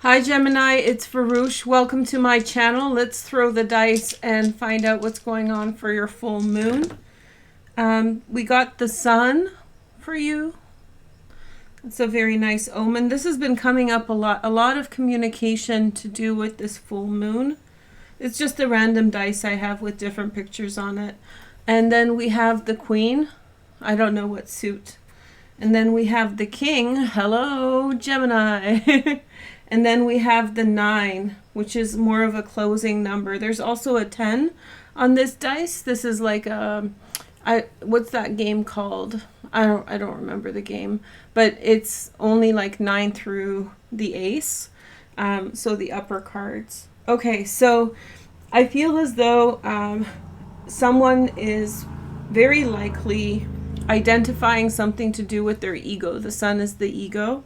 Hi Gemini, it's Veroosh. Welcome to my channel. Let's throw the dice and find out what's going on for your full moon. We got the sun for you. It's a very nice omen. This has been coming up a lot of communication to do with this full moon. It's just a random dice I have with different pictures on it. And then we have the queen. I don't know what suit. And then we have the king. Hello, Gemini. And then we have the 9, which is more of a closing number. There's also a 10 on this dice. This is like what's that game called? I don't remember the game, but it's only like 9 through the ace. So the upper cards. Okay, so I feel as though someone is very likely identifying something to do with their ego. The sun is the ego.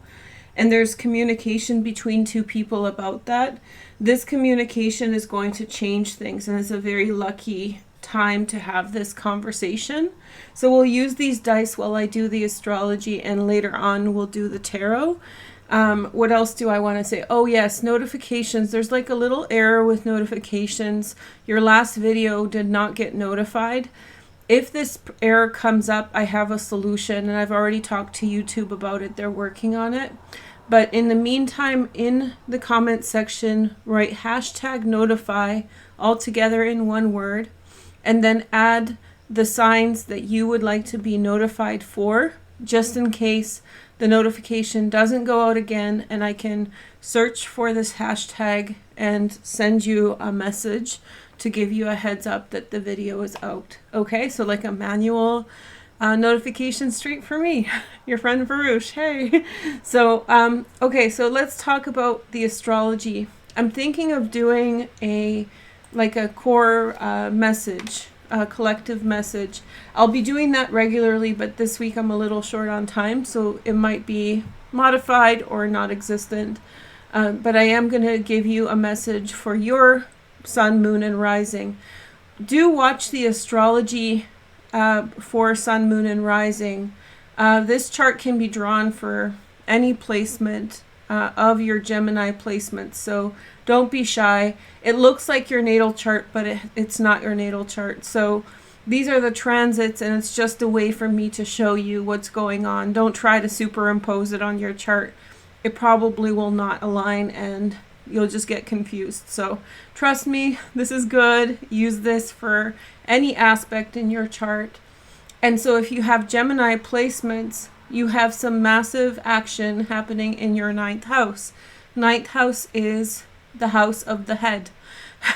And there's communication between two people about that. This communication is going to change things, and it's a very lucky time to have this conversation. So we'll use these dice while I do the astrology, and later on we'll do the tarot. What else do I want to say? Oh yes, notifications. There's like a little error with notifications. Your last video did not get notified. If this error comes up, I have a solution, and I've already talked to YouTube about it. They're working on it. But in the meantime, in the comment section, write #notify all together in one word, and then add the signs that you would like to be notified for, just in case the notification doesn't go out again, and I can search for this hashtag and send you a message to give you a heads up that the video is out. Okay, so like a manual notification straight for me, your friend Veroosh. Hey. So okay, so let's talk about the astrology. I'm thinking of doing a core message, a collective message. I'll be doing that regularly, but this week I'm a little short on time, so it might be modified or not existent. But I am going to give you a message for your sun, moon, and rising. Do watch the astrology for sun, moon, and rising. This chart can be drawn for any placement of your Gemini placements, so don't be shy. It looks like your natal chart, but it's not your natal chart. So these are the transits, and it's just a way for me to show you what's going on. Don't try to superimpose it on your chart. It probably will not align, and you'll just get confused. So trust me, this is good. Use this for any aspect in your chart. And so if you have Gemini placements, you have some massive action happening in your 9th house. 9th house is the house of the head,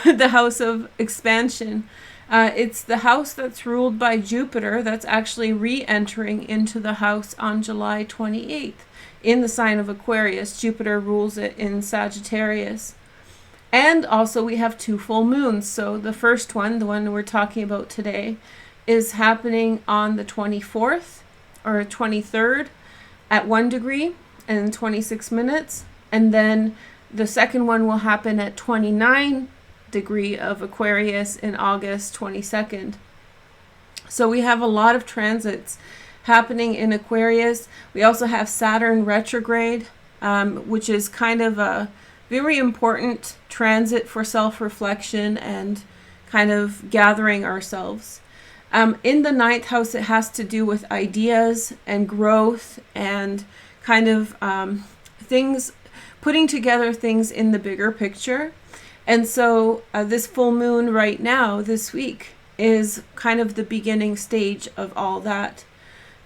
the house of expansion. It's the house that's ruled by Jupiter that's actually re-entering into the house on July 28th in the sign of Aquarius. Jupiter rules it in Sagittarius. And also we have 2 full moons. So the first one, the one we're talking about today, is happening on the 24th or 23rd at 1 degree and 26 minutes. And then the second one will happen at 29 degree of Aquarius in August 22nd. So we have a lot of transits happening in Aquarius. We also have Saturn retrograde, which is kind of a very important transit for self-reflection and kind of gathering ourselves. In the 9th house, it has to do with ideas and growth and kind of things, putting together things in the bigger picture. And so this full moon right now, this week, is kind of the beginning stage of all that.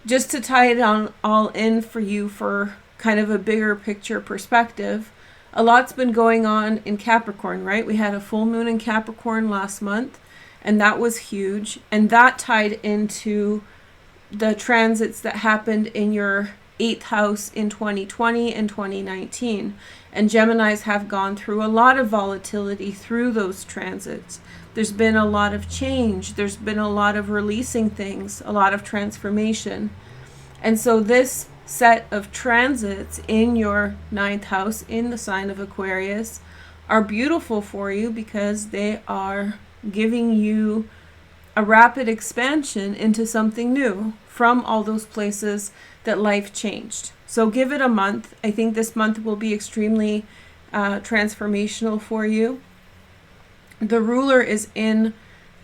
Just to tie it all in for you for kind of a bigger picture perspective, a lot's been going on in Capricorn, right? We had a full moon in Capricorn last month, and that was huge. And that tied into the transits that happened in your 8th house in 2020 and 2019. And Geminis have gone through a lot of volatility through those transits. There's been a lot of change. There's been a lot of releasing things, a lot of transformation. And so this set of transits in your 9th house in the sign of Aquarius are beautiful for you because they are giving you a rapid expansion into something new from all those places that life changed. So give it a month. I think this month will be extremely transformational for you. The ruler is in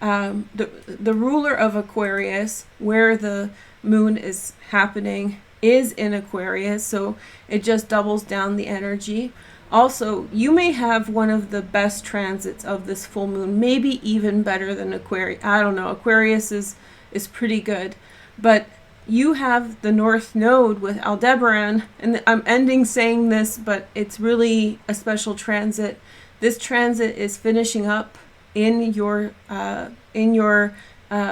the ruler of Aquarius, where the moon is happening, is in Aquarius, so it just doubles down the energy. Also, you may have one of the best transits of this full moon, maybe even better than Aquarius. I don't know. Aquarius is pretty good, but you have the North Node with Aldebaran, and I'm ending saying this, but it's really a special transit. This transit is finishing up in your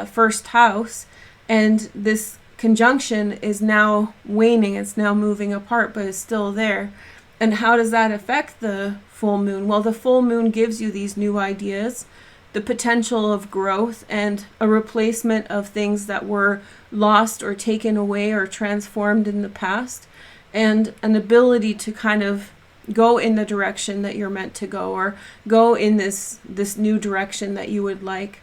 first house, and this conjunction is now waning. It's now moving apart, but it's still there. And how does that affect the full moon? Well, the full moon gives you these new ideas, the potential of growth, and a replacement of things that were lost or taken away or transformed in the past, and an ability to kind of go in the direction that you're meant to go, or go in this new direction that you would like.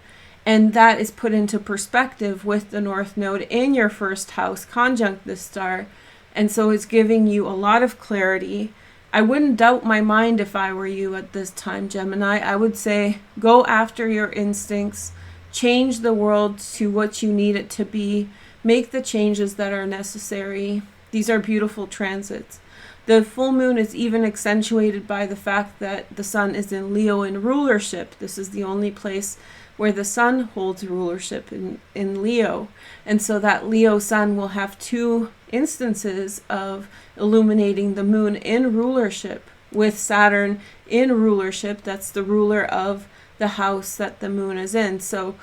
And that is put into perspective with the North Node in your first house conjunct this star. And so it's giving you a lot of clarity. I wouldn't doubt my mind if I were you at this time, Gemini. I would say go after your instincts, change the world to what you need it to be, make the changes that are necessary. These are beautiful transits. The full moon is even accentuated by the fact that the sun is in Leo in rulership. This is the only place where the sun holds rulership in Leo. And so that Leo sun will have two instances of illuminating the moon in rulership, with Saturn in rulership. That's the ruler of the house that the moon is in. So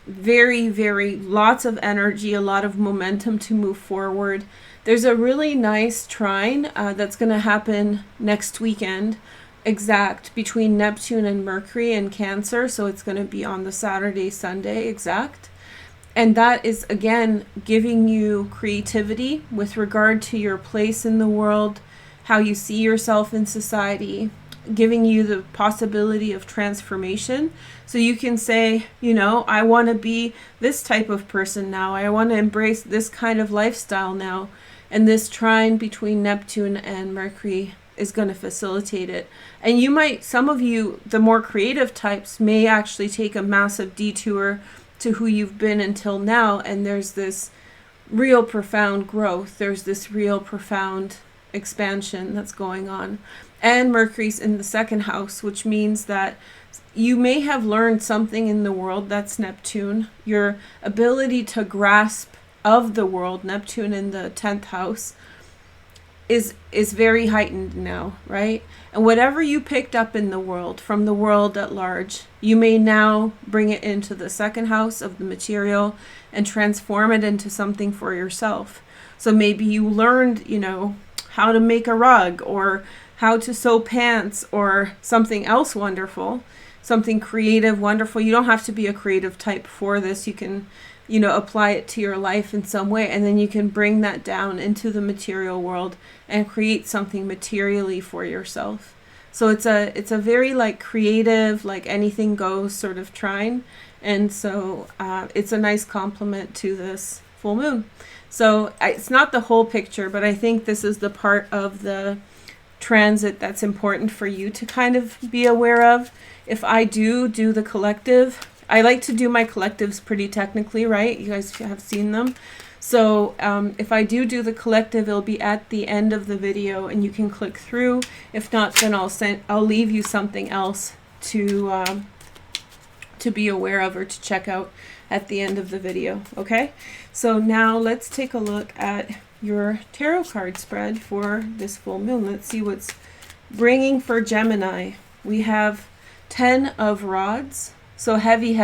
very, very lots of energy, a lot of momentum to move forward. There's a really nice trine that's going to happen next weekend, exact, between Neptune and Mercury in Cancer. So it's going to be on the Saturday, Sunday exact. And that is, again, giving you creativity with regard to your place in the world, how you see yourself in society, giving you the possibility of transformation. So you can say, you know, I want to be this type of person now. I want to embrace this kind of lifestyle now. And this trine between Neptune and Mercury is going to facilitate it. And you might, some of you, the more creative types, may actually take a massive detour to who you've been until now. And there's this real profound growth. There's this real profound expansion that's going on. And Mercury's in the second house, which means that you may have learned something in the world. That's Neptune. Your ability to grasp of the world, Neptune in the 10th house, is very heightened now, right? And whatever you picked up in the world, from the world at large, you may now bring it into the second house of the material and transform it into something for yourself. So maybe you learned, you know, how to make a rug, or how to sew pants, or something else wonderful, something creative, wonderful. You don't have to be a creative type for this. You can, you know, apply it to your life in some way, and then you can bring that down into the material world and create something materially for yourself. So it's a very like creative, like anything goes sort of trine. And so it's a nice complement to this full moon. So it's not the whole picture, but I think this is the part of the transit that's important for you to kind of be aware of. If I do the collective, I like to do my collectives pretty technically, right? You guys have seen them. So if I do the collective, it'll be at the end of the video, and you can click through. If not, then I'll leave you something else to be aware of or to check out at the end of the video. Okay, so now let's take a look at your tarot card spread for this full moon. Let's see what's bringing for Gemini. We have 10 of Rods. So heavy,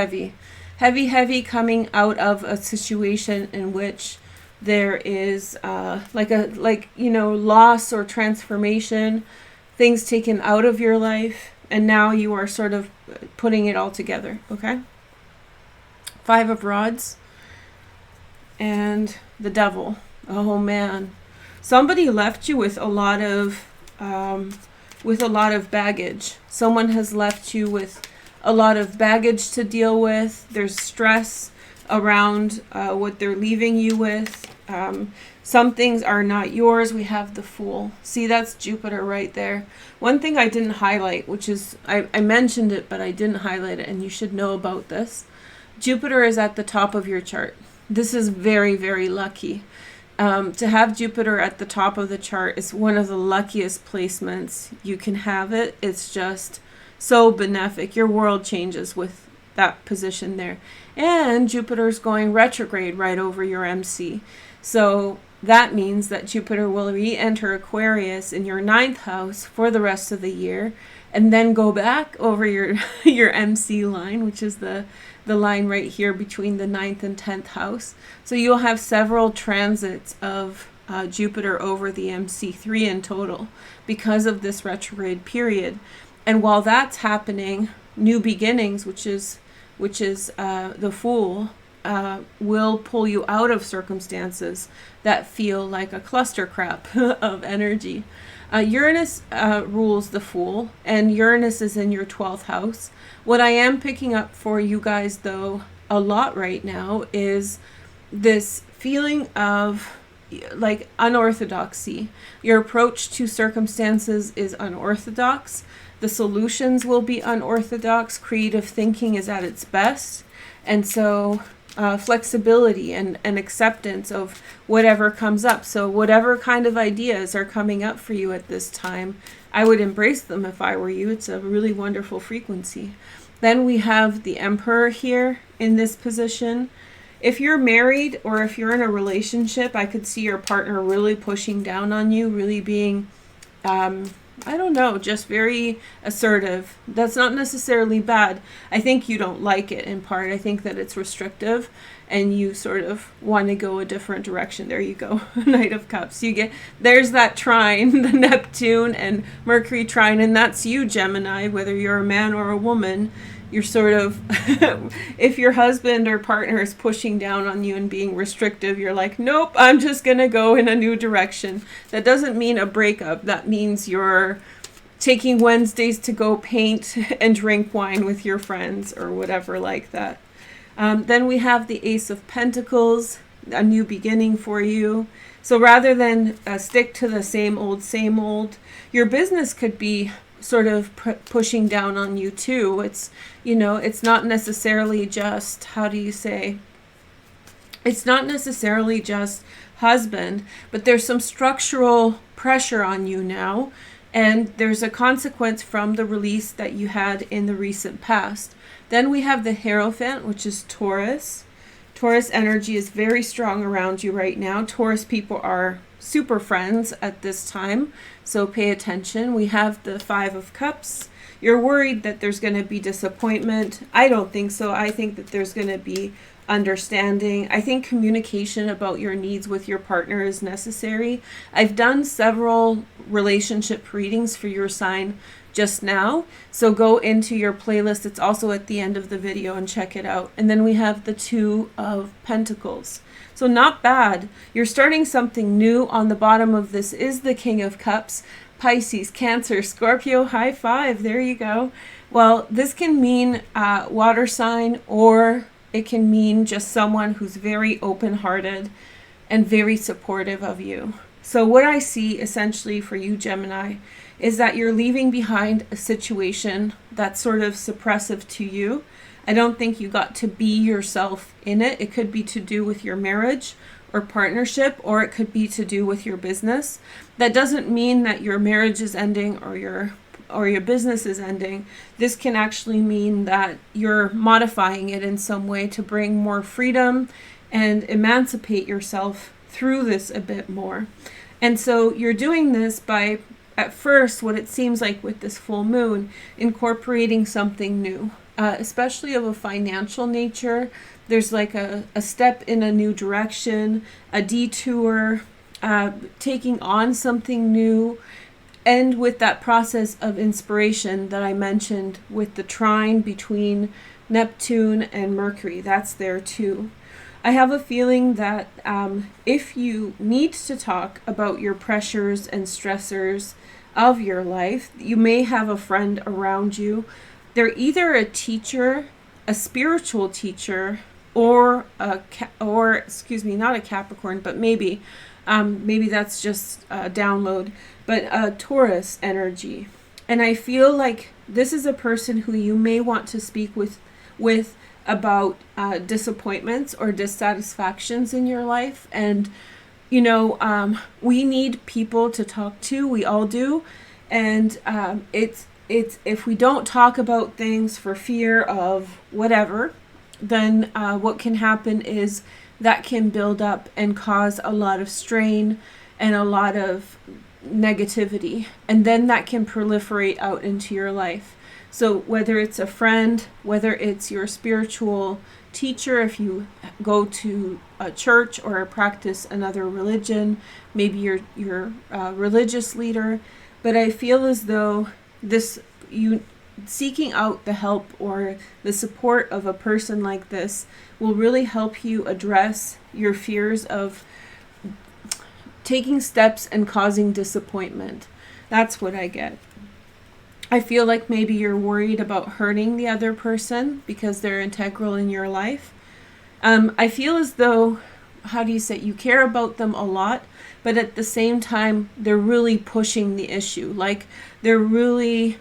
coming out of a situation in which there is loss or transformation, things taken out of your life, and now you are sort of putting it all together. Okay. 5 of Rods and the Devil. Oh man, somebody left you with a lot of baggage. Someone has left you with a lot of baggage to deal with. There's stress around what they're leaving you with. Some things are not yours. We have the Fool. See, that's Jupiter right there. One thing I didn't highlight, which is, I mentioned it, but I didn't highlight it, and you should know about this. Jupiter is at the top of your chart. This is very, very lucky. To have Jupiter at the top of the chart is one of the luckiest placements you can have it. It's just so benefic. Your world changes with that position there. And Jupiter's going retrograde right over your MC. So that means that Jupiter will re-enter Aquarius in your 9th house for the rest of the year, and then go back over your MC line, which is the line right here between the 9th and 10th house. So you'll have several transits of Jupiter over the MC3 in total because of this retrograde period. And while that's happening, new beginnings, which is the Fool, will pull you out of circumstances that feel like a cluster crap of energy. Uranus rules the Fool, and Uranus is in your 12th house. What I am picking up for you guys, though, a lot right now is this feeling of like unorthodoxy. Your approach to circumstances is unorthodox. The solutions will be unorthodox. Creative thinking is at its best. And so flexibility and acceptance of whatever comes up. So whatever kind of ideas are coming up for you at this time, I would embrace them if I were you. It's a really wonderful frequency. Then we have the Emperor here in this position. If you're married or if you're in a relationship, I could see your partner really pushing down on you, really being, I don't know, just very assertive. That's not necessarily bad. I think you don't like it in part. I think that it's restrictive and you sort of want to go a different direction. There you go, Knight of Cups. There's that trine, the Neptune and Mercury trine, and that's you, Gemini, whether you're a man or a woman. You're sort of, if your husband or partner is pushing down on you and being restrictive, you're like, nope, I'm just going to go in a new direction. That doesn't mean a breakup. That means you're taking Wednesdays to go paint and drink wine with your friends or whatever like that. Then we have the Ace of Pentacles, a new beginning for you. So rather than stick to the same old, your business could be sort of pushing down on you too. It's, it's not necessarily just, it's not necessarily just husband, but there's some structural pressure on you now, and there's a consequence from the release that you had in the recent past. Then we have the Herald Vent, which is Taurus. Taurus energy is very strong around you right now. Taurus people are super friends at this time, so pay attention. We have the Five of Cups. You're worried that there's going to be disappointment. I don't think so. I think that there's going to be understanding. I think communication about your needs with your partner is necessary. I've done several relationship readings for your sign just now, so go into your playlist. It's also at the end of the video and check it out. And then we have the Two of Pentacles. So not bad. You're starting something new. On the bottom of this is the King of Cups. Pisces, Cancer, Scorpio, high five. There you go. Well, this can mean water sign, or it can mean just someone who's very open-hearted and very supportive of you. So what I see essentially for you, Gemini, is that you're leaving behind a situation that's sort of suppressive to you. I don't think you got to be yourself in it. It could be to do with your marriage or partnership, or it could be to do with your business. That doesn't mean that your marriage is ending or your business is ending. This can actually mean that you're modifying it in some way to bring more freedom and emancipate yourself through this a bit more. And so you're doing this by, at first, what it seems like with this full moon, incorporating something new, especially of a financial nature. There's like a step in a new direction, a detour, taking on something new. And with that process of inspiration that I mentioned with the trine between Neptune and Mercury, that's there too. I have a feeling that if you need to talk about your pressures and stressors of your life, you may have a friend around you. They're either a teacher, a spiritual teacher, or excuse me, not a Capricorn, but maybe that's just a download, but a Taurus energy. And I feel like this is a person who you may want to speak with about disappointments or dissatisfactions in your life. And we need people to talk to. We all do. And it's if we don't talk about things for fear of whatever, then what can happen is that can build up and cause a lot of strain and a lot of negativity. And then that can proliferate out into your life. So whether it's a friend, whether it's your spiritual teacher, if you go to a church or practice another religion, maybe your religious leader, but I feel as though you seeking out the help or the support of a person like this will really help you address your fears of taking steps and causing disappointment. That's what I get. I feel like maybe you're worried about hurting the other person because they're integral in your life. I feel as though, you care about them a lot, but at the same time, they're really pushing the issue. Like they're really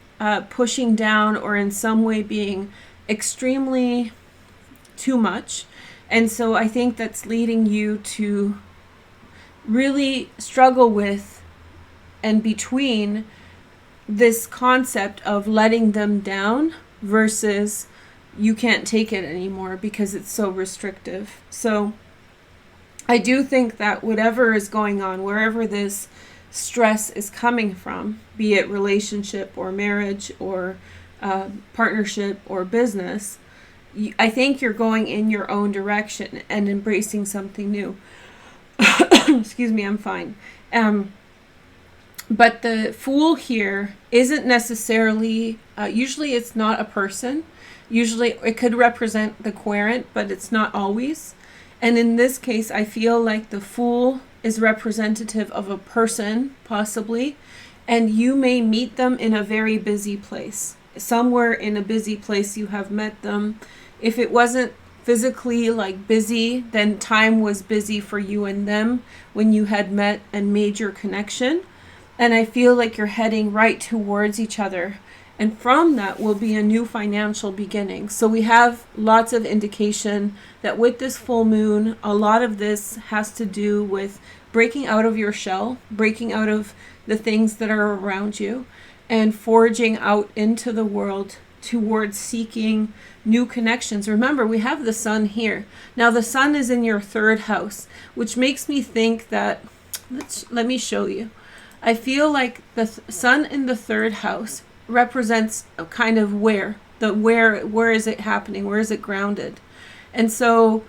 pushing down or in some way being extremely too much. And so I think that's leading you to really struggle with and between this concept of letting them down versus you can't take it anymore because it's so restrictive. So I do think that whatever is going on, wherever this stress is coming from, be it relationship or marriage or partnership or business, I think you're going in your own direction and embracing something new. Excuse me, I'm fine. But the Fool here isn't necessarily, usually it's not a person. Usually it could represent the querent, but it's not always. And in this case, I feel like the Fool is representative of a person, possibly, and you may meet them in a very busy place. Somewhere in a busy place you have met them. If it wasn't physically like busy, then time was busy for you and them when you had met and made your connection. And I feel like you're heading right towards each other. And from that will be a new financial beginning. So we have lots of indication that with this full moon, a lot of this has to do with breaking out of your shell, breaking out of the things that are around you, and forging out into the world towards seeking new connections. Remember, we have the sun here. Now the sun is in your third house, which makes me think that, let me show you. I feel like the sun in the third house represents a kind of where is it happening? Where is it grounded? And so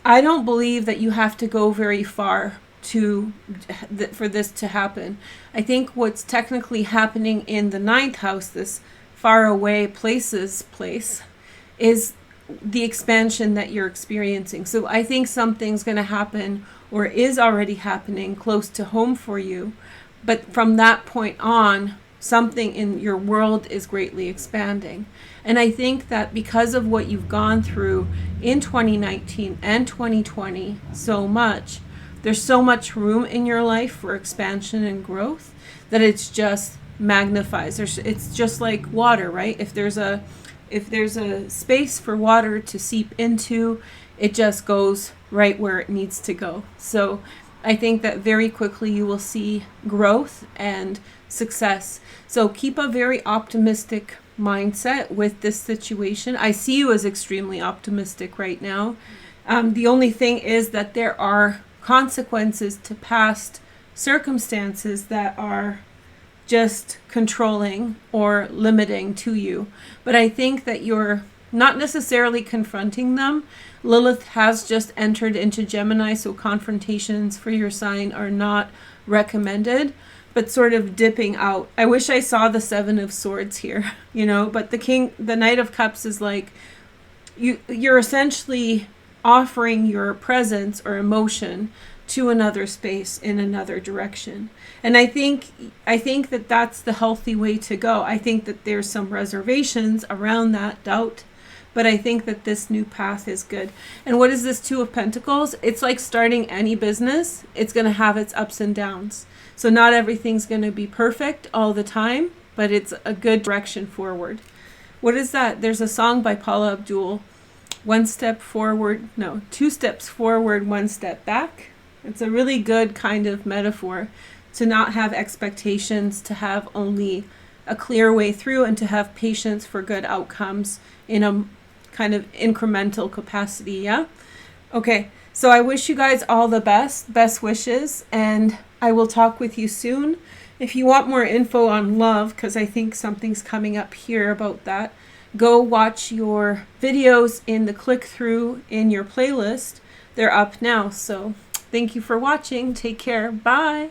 I don't believe that you have to go very far for this to happen. I think what's technically happening in the ninth house, this far away place, is the expansion that you're experiencing. So I think something's going to happen or is already happening close to home for you. But from that point on, something in your world is greatly expanding. And I think that because of what you've gone through in 2019 and 2020 so much, there's so much room in your life for expansion and growth that it's just magnifies. It's just like water, right? If there's a space for water to seep into, it just goes right where it needs to go. So I think that very quickly you will see growth and success. So keep a very optimistic mindset with this situation. I see you as extremely optimistic right now. The only thing is that there are consequences to past circumstances that are just controlling or limiting to you. But I think that you're not necessarily confronting them. Lilith has just entered into Gemini, so confrontations for your sign are not recommended, but sort of dipping out. I wish I saw the Seven of Swords here, but the Knight of Cups is like, you're essentially offering your presence or emotion to another space in another direction. And I think that that's the healthy way to go. I think that there's some reservations around that, doubt, But I think that this new path is good. And what is this Two of Pentacles? It's like starting any business. It's going to have its ups and downs. So not everything's going to be perfect all the time, but it's a good direction forward. What is that? There's a song by Paula Abdul. Two steps forward, 1 step back. It's a really good kind of metaphor to not have expectations, to have only a clear way through, and to have patience for good outcomes in a kind of incremental capacity. Yeah. Okay. So I wish you guys all the best wishes, and I will talk with you soon. If you want more info on love, because I think something's coming up here about that, go watch your videos in the click through in your playlist. They're up now. So thank you for watching. Take care. Bye.